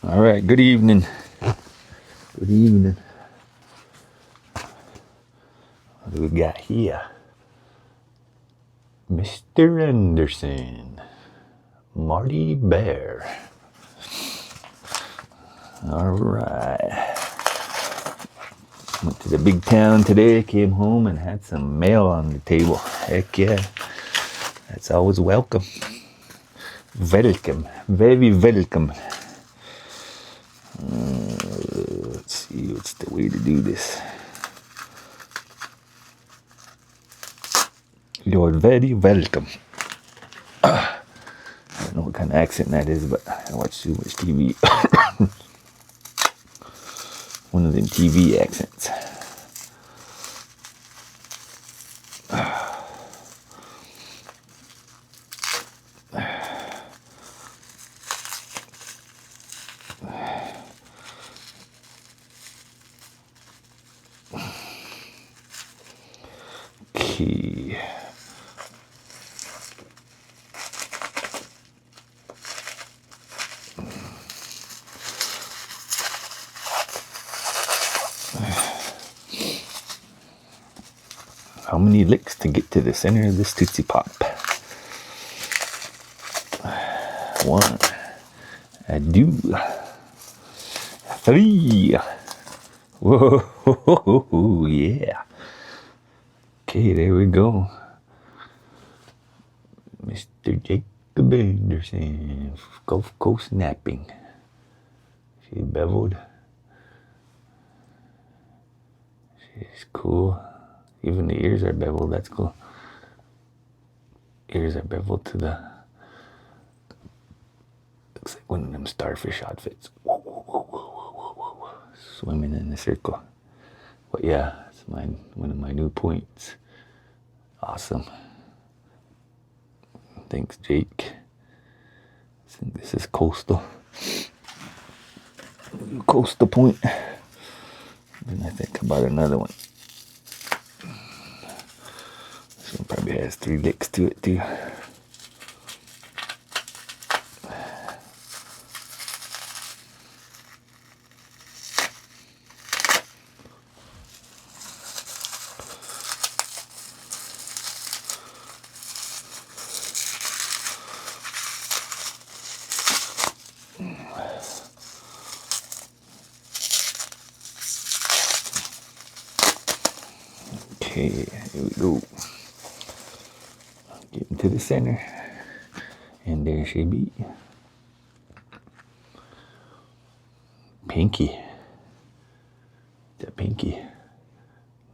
All right, good evening. Good evening. What do we got here? Mr. Anderson, Marty Bear. All right. Went to the big town today, came home and had some mail on the table. Heck yeah. That's always welcome. Welcome. Very welcome. Let's see, what's the way to do this? You're very welcome. I don't know what kind of accent that is, but I watch too much TV. One of them TV accents. Okay. How many licks to get to the center of this Tootsie Pop? One. I do. Three. Whoa, yeah. Okay, there we go. Mr. Jacob Anderson, Gulf Coast napping. She's beveled. She's cool. Even the ears are beveled, that's cool. Ears are beveled to the... Looks like one of them starfish outfits. Whoa, whoa, whoa, whoa, whoa, whoa, whoa. Swimming in a circle. But yeah, it's one of my new points. Awesome. Thanks, Jake. I think this is coastal. Coastal point. Then I think about another one. This one probably has 3 licks to it too. Okay, here we go. Getting to the center. And there she be. Pinky. That pinky.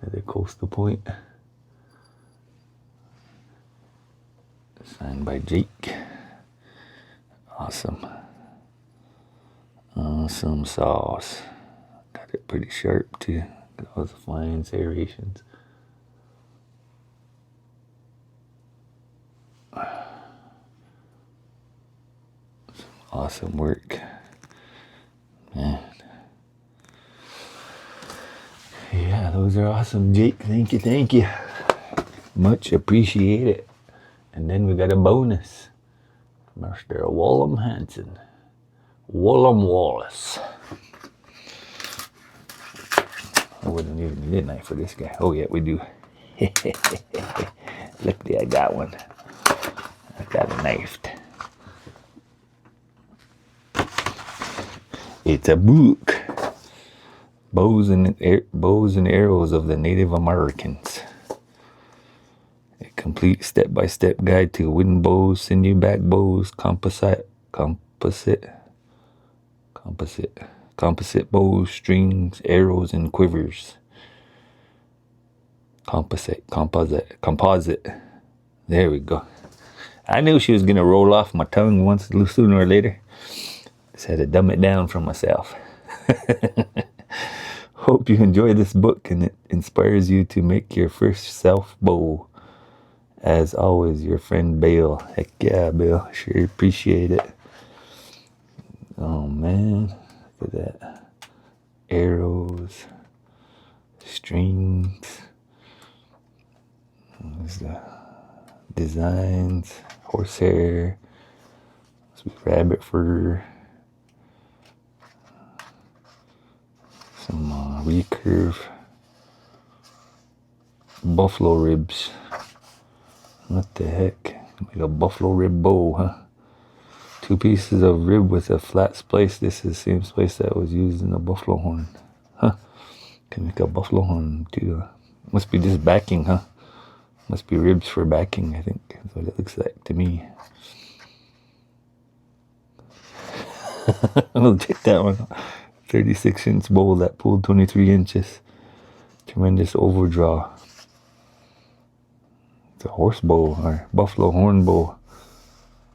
Another coastal point. Signed by Jake. Awesome. Awesome sauce. Got it pretty sharp too. Got all the flying serrations. Awesome work. Man. Yeah, those are awesome, Jake. Thank you, thank you. Much appreciated. And then we got a bonus. Mr. Wallum Hanson. Wallum Wallace. I wouldn't need a knife for this guy. Oh yeah, we do. Luckily I got one. I got it knifed. It's a book. Bows and Arrows of the Native Americans. A complete step-by-step guide to wooden bows, sinew back bows, composite bows, strings, arrows, and quivers. Composite. There we go. I knew she was gonna roll off my tongue once, sooner or later. Just had to dumb it down for myself. Hope you enjoy this book and it inspires you to make your first self bow. As always, your friend Bill. Heck yeah, Bill. Sure appreciate it. Oh man, look at that. Arrows, strings. There's the designs, horsehair, rabbit fur. recurve buffalo ribs. What the heck? Like a buffalo rib bow, huh? 2 pieces of rib with a flat splice. This is the same splice that was used in a buffalo horn. Huh. Can make a buffalo horn too. Must be just backing, huh? Must be ribs for backing, I think. That's what it looks like to me. I'll check that one. 36-inch bowl that pulled 23 inches. Tremendous overdraw. It's a horse bow or buffalo horn bow.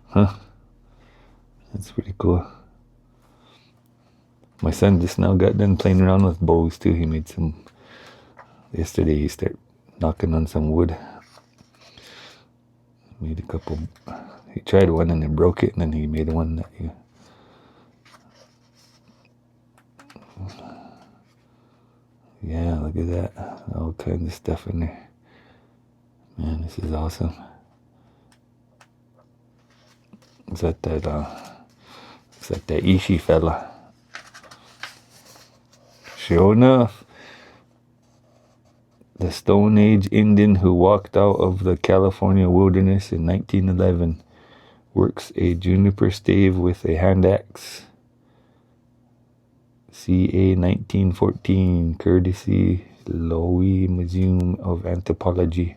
Huh? That's pretty cool. My son just now got done playing around with bows too. He made some yesterday. He started knocking on some wood. Made a couple. He tried one and then broke it, and then he made one that he. Yeah, look at that. All kinds of stuff in there. Man, this is awesome. Is that it's like that Ishi fella. Sure enough, the Stone Age Indian who walked out of the California wilderness in 1911 works a juniper stave with a hand axe. CA 1914, courtesy Lowy Museum of Anthropology,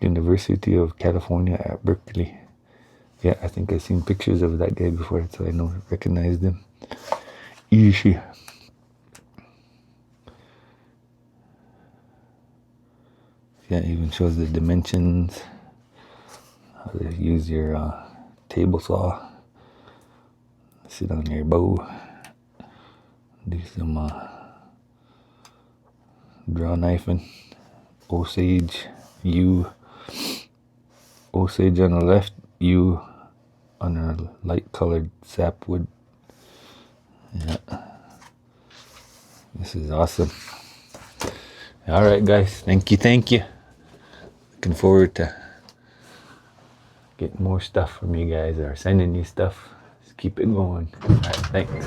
University of California at Berkeley. Yeah, I think I've seen pictures of that guy before, so I recognized him. Ishi. Yeah, it even shows the dimensions, how to use your table saw, sit on your bow, do some draw knifing, Osage, Osage on the left, yew on a light colored sapwood. Yeah, this is awesome. All right, guys, thank you. Looking forward to getting more stuff from you guys or sending you stuff. Just keep it going. All right, thanks.